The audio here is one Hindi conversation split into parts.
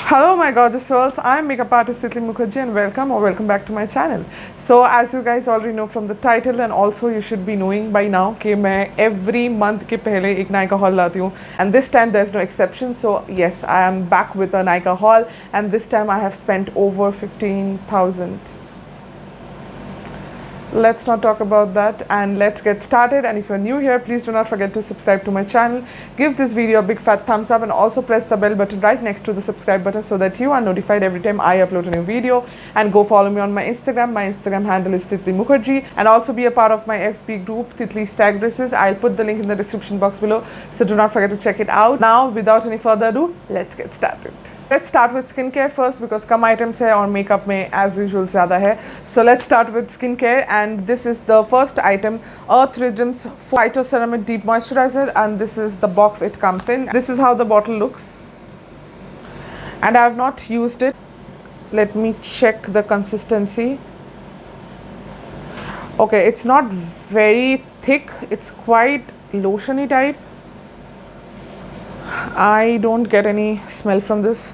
Hello my gorgeous souls, I'm makeup artist Titli Mukherjee and welcome back to my channel. So as you guys already know from the title and also you should be knowing by now कि मैं every month के पहले एक Nykaa haul लाती हूँ and this time there's no exception. So yes, I am back with a Nykaa haul and this time I have spent over 15,000. Let's not talk about that and let's get started. And if you're new here, please do not forget to subscribe to my channel. Give this video a big fat thumbs up and also press the bell button right next to the subscribe button so that you are notified every time I upload a new video. And go follow me on my Instagram. My Instagram handle is Titli Mukherjee and also be a part of my FB group Titli Stag Dresses. I'll put the link in the description box below, so do not forget to check it out. Now without any further ado, let's get started. Let's start with skincare first because come items है और makeup में as usual ज़्यादा है. So let's start with skincare and this is the first item, Earth Rhythms Phytoceramic Deep Moisturizer, and this is the box it comes in. This is how the bottle looks and I have not used it. Let me check the consistency. Okay, it's not very thick, it's quite lotiony type. I don't get any smell from this.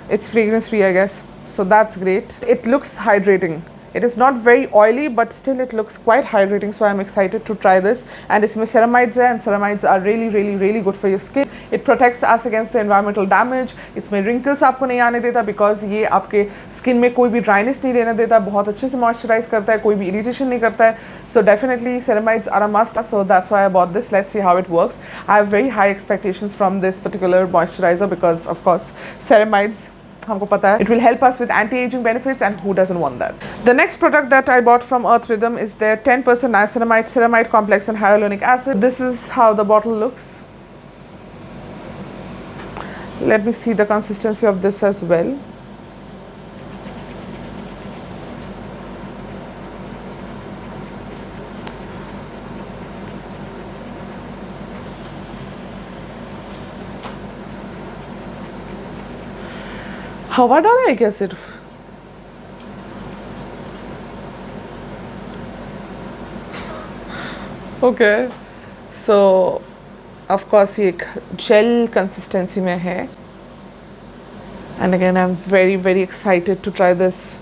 It's fragrance free, I guess, so that's great. It looks hydrating. It is not very oily but still it looks quite hydrating, so I'm excited to try this. And इसमें ceramides है and ceramides are really good for your skin. It protects us against the environmental damage. इसमें wrinkles आपको नहीं आने देता because ये आपके skin में कोई भी dryness नहीं रहने देता, बहुत अच्छे से moisturize करता है, कोई भी irritation नहीं करता है. So definitely ceramides are a must, so that's why I bought this. Let's see how it works. I have very high expectations from this particular moisturizer because of course ceramides हमको पता है. It will help us with anti-aging benefits and who doesn't want that. The next product that I bought from Earth Rhythm is their 10% niacinamide, ceramide complex and hyaluronic acid. This is how the bottle looks. Let me see the consistency of this as well. हवा डाला है क्या सिर्फ? Okay, so of course ये एक gel consistency में है and again I'm very excited to try this.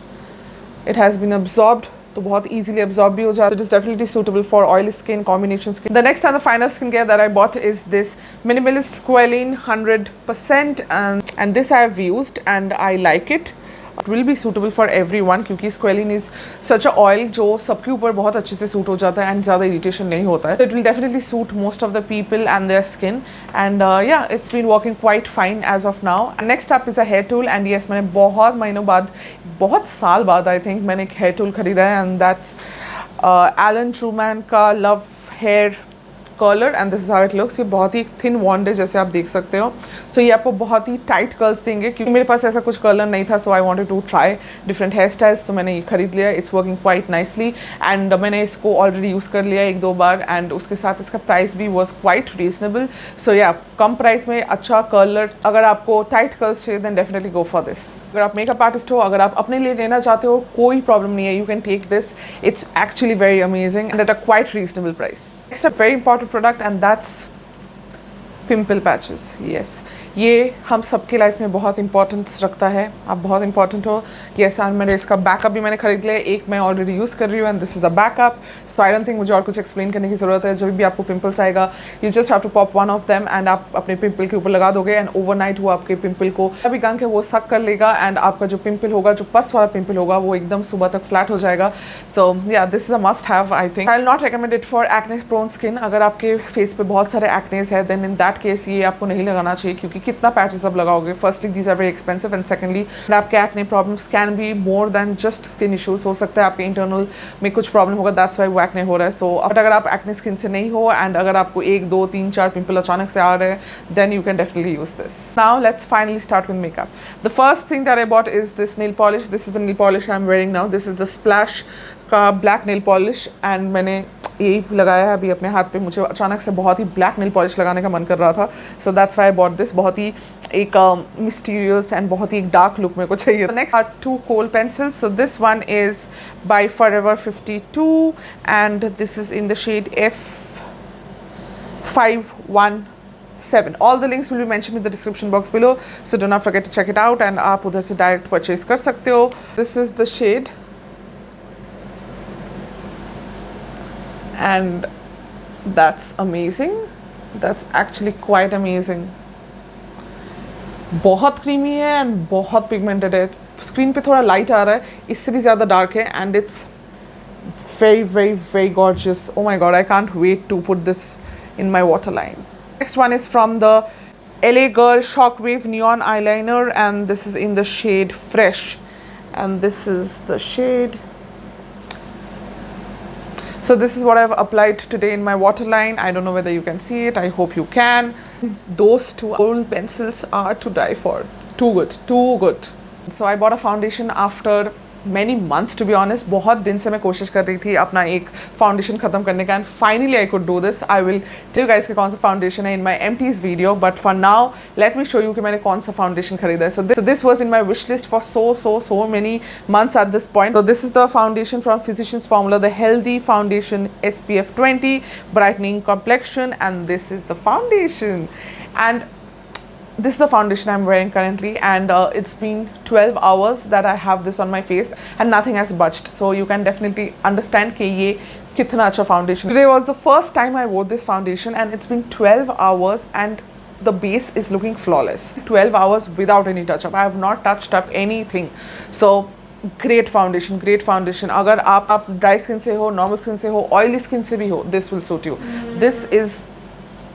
It has been absorbed, तो बहुत easily absorb भी हो जाता है. It is definitely suitable for oily skin, combination skin. The next and the final skincare that I bought is this Minimalist Squalene 100% and this I have used and I like it. It will be suitable for everyone क्योंकि Squalene is such a oil जो सबके ऊपर बहुत अच्छे से सूट हो जाता है and ज़्यादा irritation नहीं होता है. So it will definitely suit most of the people and their skin and yeah, it's been working quite fine as of now. And next up is a hair tool and yes, मैंने बहुत महीनों बाद, बहुत साल बाद I think मैंने एक hair tool खरीदा है and that's Alan Truman का Love Hair curler and this is how it looks. ये बहुत ही थिन वॉन्ड है जैसे आप देख सकते हो. सो ये आपको बहुत ही टाइट कर्ल्स देंगे क्योंकि मेरे पास ऐसा कुछ कर्लर नहीं था, so I wanted to try different hair styles, तो मैंने ये खरीद लिया. It's working quite nicely and मैंने इसको ऑलरेडी यूज़ कर लिया एक दो बार एंड उसके साथ इसका प्राइस भी वॉज क्वाइट रीजनेबल. सो या कम प्राइस में अच्छा कर्लर, अगर आपको टाइट कर्ल्स चाहिए then definitely go for this. अगर आप मेकअप आर्टिस्ट हो, अगर आप अपने लिए लेना चाहते हो, कोई प्रॉब्लम नहीं है, you can take this. It's actually very amazing and at a quite reasonable price. Next a very important product and that's pimple patches. Yes, ये हम सबके लाइफ में बहुत इंपॉर्टेंस रखता है. आप बहुत इंपॉर्टेंट हो. येस, एंड मैंने इसका बैकअप भी मैंने खरीद लिया. एक मैं ऑलरेडी यूज़ कर रही हूँ and this is the backup. So I don't think मुझे और कुछ एक्सप्लेन करने की ज़रूरत है. जब भी आपको पिंपल्स आएगा, you just have to pop one of them and आप अपने पिंपल के ऊपर लगा दोगे एंड ओवरनाइट वो आपके पिंपल को अभी गंग के वो सक कर लेगा एंड आपका जो पिंपल होगा, जो पस वाला पिंपल होगा, वो एकदम सुबह तक फ्लैट हो जाएगा. So yeah this is a must have. I think I will not recommend it for acne prone skin. अगर आपके फेस पे बहुत सारे एक्नेस है देन इन दैट केस ये आपको नहीं लगाना चाहिए क्योंकि कितना पैचेस अब लगाओगे. Firstly these are very expensive and secondly आपके acne problems can be more than just skin issues. हो सकता है आपके इंटरनल में कुछ प्रॉब्लम होगा, दैट्स व्हाई वो एक्ने हो रहा है. सो अगर आप एक्ने स्किन से नहीं हो एंड अगर आपको 1 2 3 4 पिंपल अचानक से आ रहे हैं then you can definitely use this. Now let's finally start with makeup. The first thing that I bought is this nail polish. This is the nail polish I am wearing now. This is the splash का ब्लैक नेल पॉलिश एंड मैंने यही लगाया है अभी अपने हाथ पे. मुझे अचानक से बहुत ही ब्लैक नेल पॉलिश लगाने का मन कर रहा था, सो that's why I bought this. बहुत ही एक मिस्टीरियस एंड बहुत ही एक डार्क लुक मेरे को चाहिए. Next are 2 kohl pencils. So this one is by Forever 52 and this is in the shade F51 7. All the links will be mentioned in the description box below, so do not forget to check it out and आप उधर से direct purchase कर सकते हो. This is the shade and that's amazing. That's actually quite amazing. बहुत creamy है and बहुत pigmented है. Screen पे थोड़ा light आ रहा है, इससे भी ज़्यादा dark है and it's very very very gorgeous. Oh my god, I can't wait to put this in my waterline. Next one is from the LA Girl Shockwave Neon Eyeliner and this is in the shade Fresh and this is the shade. So this is what I've applied today in my waterline. I don't know whether you can see it. I hope you can. Those two old pencils are to die for. Too good, too good. So I bought a foundation after many months, to be honest. बहुत दिन से मैं कोशिश कर रही थी अपना एक फाउंडेशन खत्म करने का and finally I could do this. I will tell you guys कि कौन सा फाउंडेशन है in my empties video, but for now let me show you कि मैंने कौन सा फाउंडेशन खरीदा है. So this was in my wish list for so many months at this point. So this is the foundation from Physicians Formula, the Healthy Foundation SPF 20 brightening complexion, and this is the foundation. And this is the foundation I'm wearing currently and it's been 12 hours that I have this on my face and nothing has budged, so you can definitely understand कि ये कितना अच्छा foundation. Today was the first time I wore this foundation and it's been 12 hours and the base is looking flawless. 12 hours without any touch up. I have not touched up anything. So great foundation, great foundation. अगर आप dry skin से हो, normal skin से हो, oily skin से भी हो, this will suit you.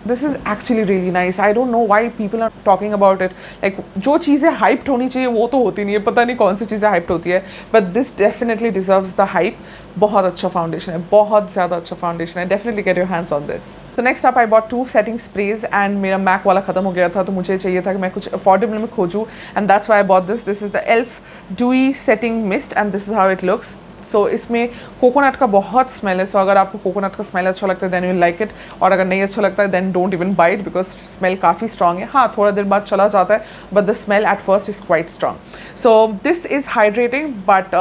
This is actually really nice. I don't know why people are talking about it. Like जो चीज़ें hyped होनी चाहिए वो तो होती नहीं है. पता नहीं कौन सी चीज़ें hyped होती है. But this definitely deserves the hype. बहुत अच्छा foundation है. बहुत ज़्यादा अच्छा foundation है. Definitely get your hands on this. So next up I bought 2 setting sprays and मेरा MAC वाला ख़त्म हो गया था तो मुझे चाहिए था कि मैं कुछ affordable में खोजूँ and that's why I bought this. This is the ELF Dewy Setting Mist and this is how it looks. सो इसमें कोकोनट का बहुत स्मेल है. सो अगर आपको कोकोनट का स्मेल अच्छा लगता है देन यू लाइक इट, और अगर नहीं अच्छा लगता है then don't even buy it because smell काफ़ी स्ट्रॉन्ग है. हाँ, थोड़ा देर बाद चला जाता है but the smell at first is quite strong. So this is hydrating but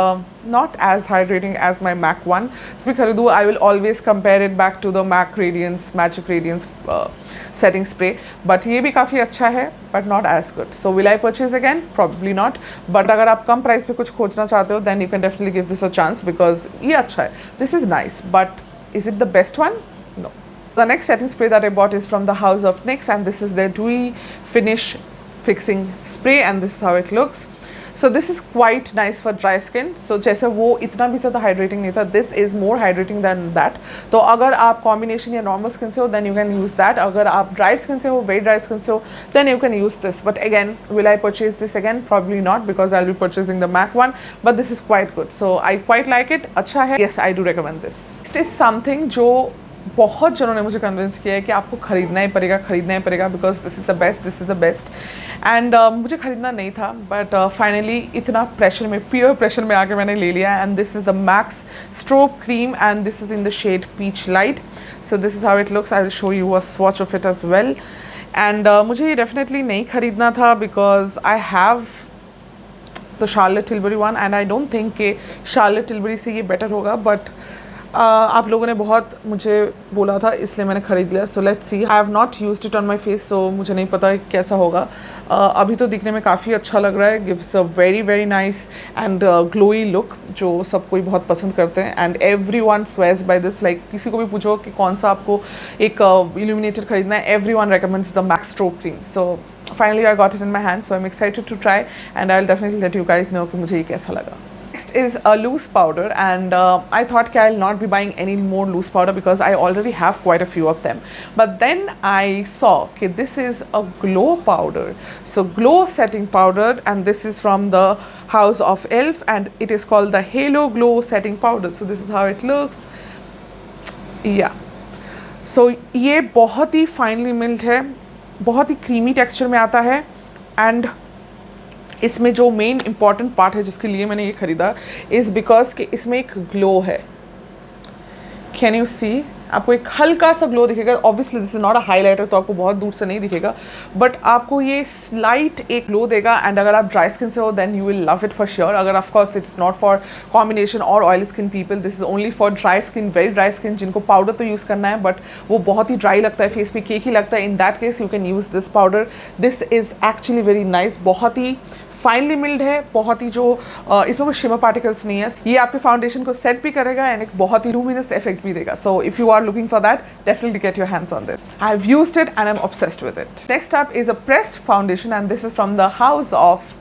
not as hydrating as my MAC one. So if I खरीदूँ I will always compare it back to the MAC Radiance Magic Radiance setting spray, but ये भी काफ़ी अच्छा है but not as good. So will I purchase again? Probably not. But अगर आप कम प्राइस पे कुछ खोजना चाहते हो then you can definitely give this a chance because ये अच्छा है. This is nice, but is it the best one? No. The next setting spray that I bought is from the House of NYX and this is their Dewy Finish Fixing Spray and this is how it looks. So this is quite nice for dry skin. So जैसे वो इतना भी ज़्यादा hydrating नहीं था, this is more hydrating than that. तो अगर आप combination या normal skin से हो then you can use that. अगर आप dry skin से हो, very dry skin से हो, then you can use this. But again, will I purchase this again? Probably not because I'll be purchasing the MAC one. But this is quite good. So I quite like it. अच्छा है. Yes, I do recommend this. Next is something जो बहुत जनों ने मुझे कन्विंस किया है कि आपको ख़रीदना ही पड़ेगा because this is the best and मुझे ख़रीदना नहीं था बट फाइनली इतना प्रेशर में पीयर प्रेशर में आके मैंने ले लिया and this is the MAC's strobe cream and this is in the shade peach light. So this is how it looks. I will show you a swatch of it as well and मुझे ये डेफिनेटली नहीं ख़रीदना था because I have the Charlotte Tilbury one and I don't think कि शार्लेट टिलबरी से ये बेटर होगा बट आप लोगों ने बहुत मुझे बोला था इसलिए मैंने ख़रीद लिया. So let's see. I have not used it on my face so मुझे नहीं पता कैसा होगा. अभी तो दिखने में काफ़ी अच्छा लग रहा है. Gives a very nice and glowy look जो सब कोई बहुत पसंद करते हैं and everyone swears by this. Like किसी को भी पूछो कि कौन सा आपको एक इल्यूमिनेटर खरीदना है, everyone recommends the MAC's strobe cream. So finally I got it in my hand so I'm excited to try and I'll definitely let you guys know कि मुझे ये कैसा लगा. Next is a loose powder and I thought कि I'll not be buying any more loose powder because I already have quite a few of them. But then I saw कि this is a glow powder. So glow setting powder and this is from the House of ELF and it is called the Halo Glow Setting Powder. So this is how it looks. Yeah. So ये बहुत ही finely milled है, बहुत ही क्रीमी टेक्सचर में आता है एंड इसमें जो मेन इम्पॉर्टेंट पार्ट है जिसके लिए मैंने ये ख़रीदा इज़ बिकॉज कि इसमें एक ग्लो है. Can you see? आपको एक हल्का सा ग्लो दिखेगा. Obviously this is not a highlighter, तो आपको बहुत दूर से नहीं दिखेगा, बट आपको ये स्लाइट एक ग्लो देगा. एंड अगर आप ड्राई स्किन से हो then you will love it for sure. अगर of course it's not for combination और oily skin people, this is only for dry skin, very dry skin, जिनको पाउडर तो यूज़ करना है बट वो बहुत ही ड्राई लगता है, फेस पे केक ही लगता है. In that case you can use this powder. This is actually very nice. बहुत ही फाइनली मिल्ड है, बहुत ही जो इसमें कोई शिमर पार्टिकल्स नहीं है. ये आपके फाउंडेशन को सेट भी करेगा एंड एक बहुत ही लूमिनस इफेक्ट भी देगा. So if you are looking for that, definitely get your hands on this. I have used it and I am obsessed with it. Next up is a pressed foundation and this is from the house of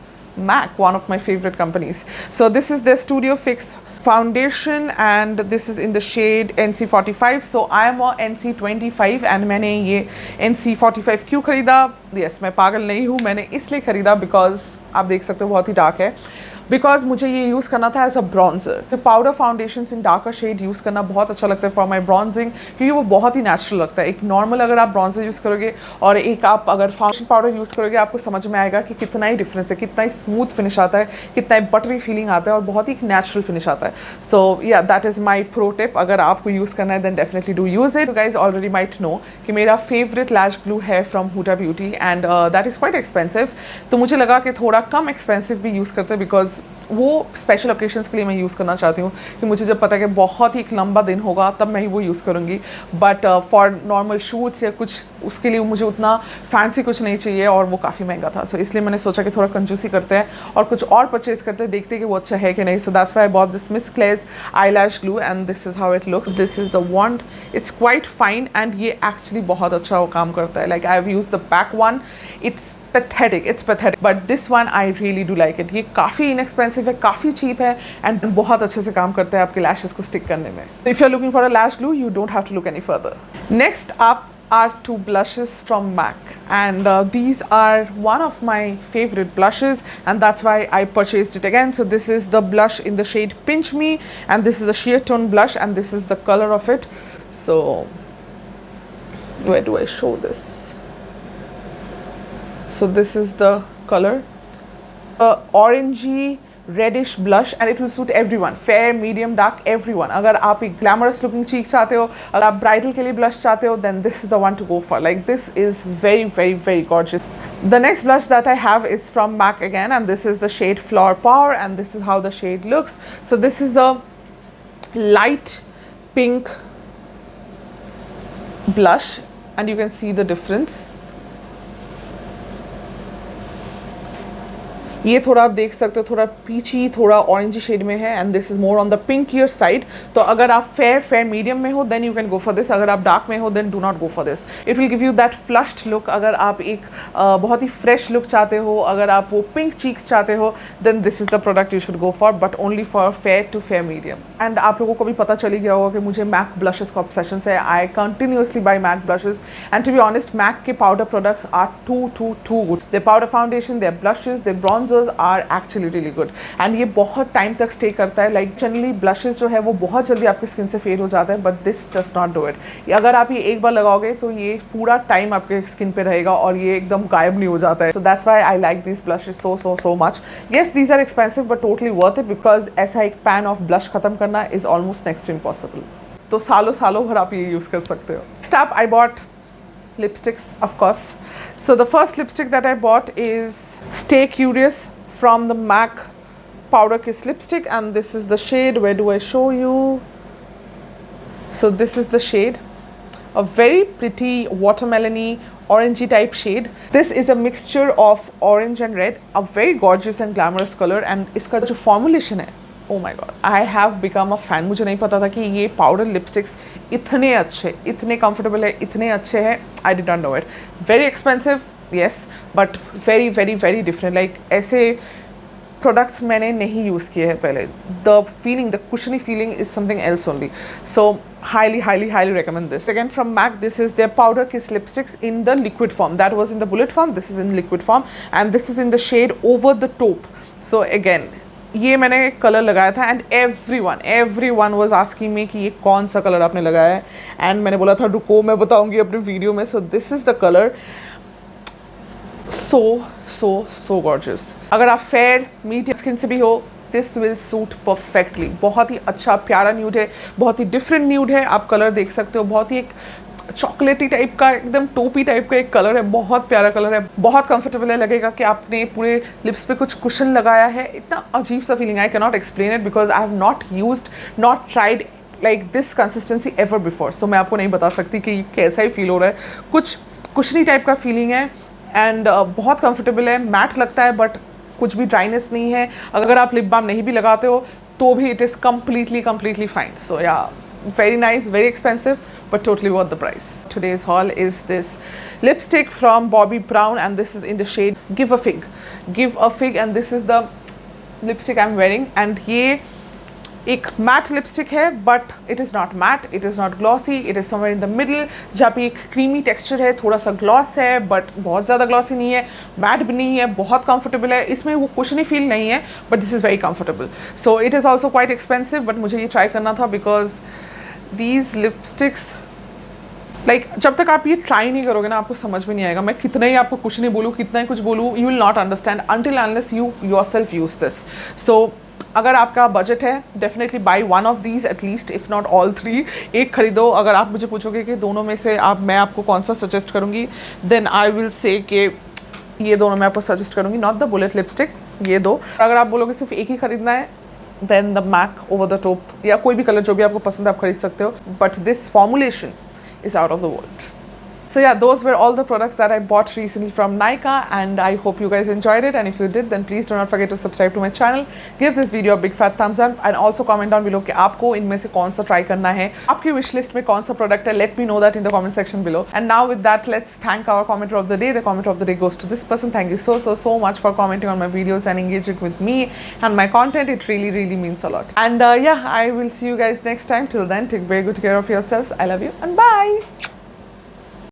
MAC, one of my favorite companies. So this is their Studio Fix foundation and this is in the shade NC45. So I am a NC25 and मैंने ये NC45 क्यों खरीदा? Yes, मैं पागल नहीं हूँ, मैंने इसलिए खरीदा because आप देख सकते हो बहुत ही डार्क है, बिकॉज मुझे ये यूज़ करना था as a bronzer. Powder foundation in darker shade use करना बहुत अच्छा लगता है फॉर माई ब्रॉन्जिंग, क्योंकि वो बहुत ही नेचुरल लगता है. एक नॉर्मल अगर आप ब्रॉन्जर यूज़ करोगे और एक आप अगर फाउंडेशन पाउडर यूज़ करोगे, आपको समझ में आएगा कि कितना ही डिफरेंस है, कितना ही स्मूथ फिनिश आता है, कितना ही बटरी फीलिंग आता है और बहुत ही नेचुरल फिनिश आता है. So yeah that is my pro tip. अगर आपको यूज़ करना है then definitely do use it. Guys already might know कि मेरा फेवरेट लैश ग्लू है from Huda Beauty and that is quite expensive. तो मुझे लगा कि थोड़ा कम एक्सपेंसिव भी यूज़ करते हैं, बिकॉज वो स्पेशल ओकेजन्स के लिए मैं यूज़ करना चाहती हूँ कि मुझे जब पता है कि बहुत ही एक लंबा दिन होगा तब मैं ही वो यूज़ करूँगी. बट फॉर नॉर्मल शूट्स या कुछ उसके लिए मुझे उतना फैंसी कुछ नहीं चाहिए और वो काफ़ी महंगा था. सो इसलिए मैंने सोचा कि थोड़ा कंजूसी करते हैं और कुछ और परचेज करते हैं, देखते हैं कि वो अच्छा है कि नहीं. सो that's why I bought this miss क्लेयर्स eyelash glue and this is how it looks. This is the wand. It's quite fine and ये actually बहुत अच्छा वो काम करता है. Like I have used the back one. It's pathetic. It's pathetic. But this one I really do like it. ये काफ़ी inexpensive है, काफ़ी cheap है and बहुत अच्छे से काम करता है आपके lashes को stick करने में. So if you're looking for a lash glue, you don't have to look any further. Next up are two blushes from MAC and these are one of my favorite blushes and that's why I purchased it again. So this is the blush in the shade Pinch Me and this is the sheer tone blush and this is the color of it. So where do I show this? So this is the color, orangey reddish blush and it will suit everyone, fair, medium, dark, everyone. अगर आप एक glamorous looking cheek चाहते हो, अगर आप bridal के लिए blush चाहते हो, then this is the one to go for. Like this is very very very gorgeous. The next blush that I have is from MAC again and this is the shade Flower Power and this is how the shade looks. So this is a light pink blush and you can see the difference. ये थोड़ा आप देख सकते हो, थोड़ा पीची, थोड़ा ऑरेंजी शेड में है and this is more on the pinkier side. तो अगर आप फेयर मीडियम में हो then you can go for this. अगर आप डार्क में हो then do not go for this. It will give you that flushed look. अगर आप एक बहुत ही फ्रेश लुक चाहते हो, अगर आप वो पिंक चीक्स चाहते हो then this is the product you should go for, but only for fair to fair medium. And आप लोगों को भी पता चली गया होगा कि मुझे मैक ब्लशेस का ऑब्सेशन है. I continuously buy MAC blushes and to be honest MAC के powder products are too good. The powder foundation, the blushes, the bronzers are actually really good and ये बहुत टाइम तक स्टे करता है. लाइक जनरली ब्लशेस जो है वो बहुत जल्दी आपकी स्किन से फेड हो जाता है but this does not do it. अगर आप ये एक बार लगाओगे तो ये पूरा टाइम आपके स्किन पे रहेगा और ये एकदम गायब नहीं हो जाता है. So that's why I like this blushes so much. Yes these are expensive but totally worth it because ऐसा एक पैन ऑफ ब्लश खत्म करना is almost next to impossible. तो सालों भर आप ये यूज़ कर सकते हो. Next up I bought lipsticks, of course. So the first lipstick that I bought is Stay Curious from the MAC Powder Kiss lipstick and this is the shade. Where do I show you? So this is the shade, a very pretty watermelony orangey type shade. This is a mixture of orange and red, a very gorgeous and glamorous color and इसका जो formulation है, oh my god, I have become a fan. मुझे नहीं पता था कि ये पाउडर लिपस्टिक्स इतने अच्छे, इतने कंफर्टेबल है, इतने अच्छे हैं. I did not know it. Very expensive, yes, but very very very different. Like ऐसे प्रोडक्ट्स मैंने नहीं यूज़ किए हैं पहले. The feeling, the कुशनी feeling is something else only. So highly recommend this. Again from MAC, this is their Powder Kiss lipsticks in the liquid form. That was in the bullet form, this is in liquid form and this is in the shade Over the Taupe. So again ये मैंने कलर लगाया था and everyone was asking me कि ये कौन सा कलर आपने लगाया है एंड मैंने बोला था रुको मैं बताऊंगी अपने वीडियो में. सो this is the colour. So gorgeous. अगर आप फेयर मीडियम स्किन से भी हो दिस विल सूट परफेक्टली। बहुत ही अच्छा प्यारा न्यूड है, बहुत ही डिफरेंट न्यूड है। आप कलर देख सकते हो, बहुत ही एक चॉकलेटी टाइप का, एकदम टोपी टाइप का एक कलर है, बहुत प्यारा कलर है, बहुत कंफर्टेबल है। लगेगा कि आपने पूरे लिप्स पे कुछ कुशन लगाया है। इतना अजीब सा feeling, I can not explain it because I have not used, not tried like this consistency ever before. So मैं आपको नहीं बता सकती कि कैसा ही फील हो रहा है। कुछ कुशनी टाइप का फीलिंग है एंड बहुत कंफर्टेबल है, मैट लगता है बट कुछ भी ड्राइनेस नहीं है। अगर आप लिप बाम नहीं भी लगाते हो तो भी it is completely fine. So yeah, very nice, very expensive, but totally worth the price. Today's haul is this lipstick from Bobbi Brown, and this is in the shade Give a Fig. Give a Fig, and this is the lipstick I'm wearing. And ये एक मैट लिपस्टिक है, but it is not matte, it is not glossy, it is somewhere in the middle, जहाँ पे एक क्रीमी टेक्सचर है, थोड़ा सा ग्लॉस है बट बहुत ज़्यादा ग्लॉसी नहीं है, मैट भी नहीं है, बहुत कंफर्टेबल है। इसमें वो कुशनी फील नहीं है but this is very comfortable. So it is also quite expensive, but मुझे ये ट्राई करना था बिकॉज दीज लिपस्टिक्स लाइक जब तक आप ये ट्राई नहीं करोगे ना, आपको समझ में नहीं आएगा। मैं कितना ही आपको कुछ नहीं बोलूँ, कितना ही कुछ बोलूँ, you will not understand until unless you yourself use this. So अगर आपका बजट है, definitely buy one of these at least, if not all three. एक खरीदो। अगर आप मुझे पूछोगे कि दोनों में से मैं आपको कौन सा सजेस्ट करूँगी, देन आई विल से कि ये दोनों मैं आपको सजेस्ट करूँगी, नॉट द बुलेट लिपस्टिक, ये दो। अगर आप बोलोगे सिर्फ एक ही खरीदना है, then the MAC over the top, या कोई भी कलर जो भी आपको पसंद है आप खरीद सकते हो, but this formulation is out of the world. So yeah, those were all the products that I bought recently from Nykaa, and I hope you guys enjoyed it. And if you did, then please do not forget to subscribe to my channel. Give this video a big fat thumbs up, and also comment down below कि आपको इनमें से कौन सा ट्राई करना है, आपकी wish list में कौन सा प्रोडक्ट है. Let me know that in the comment section below. And now with that, let's thank our commenter of the day. The commenter of the day goes to this person. Thank you so much for commenting on my videos and engaging with me and my content. It really means a lot. And yeah, I will see you guys next time. Till then, take very good care of yourselves. I love you and bye.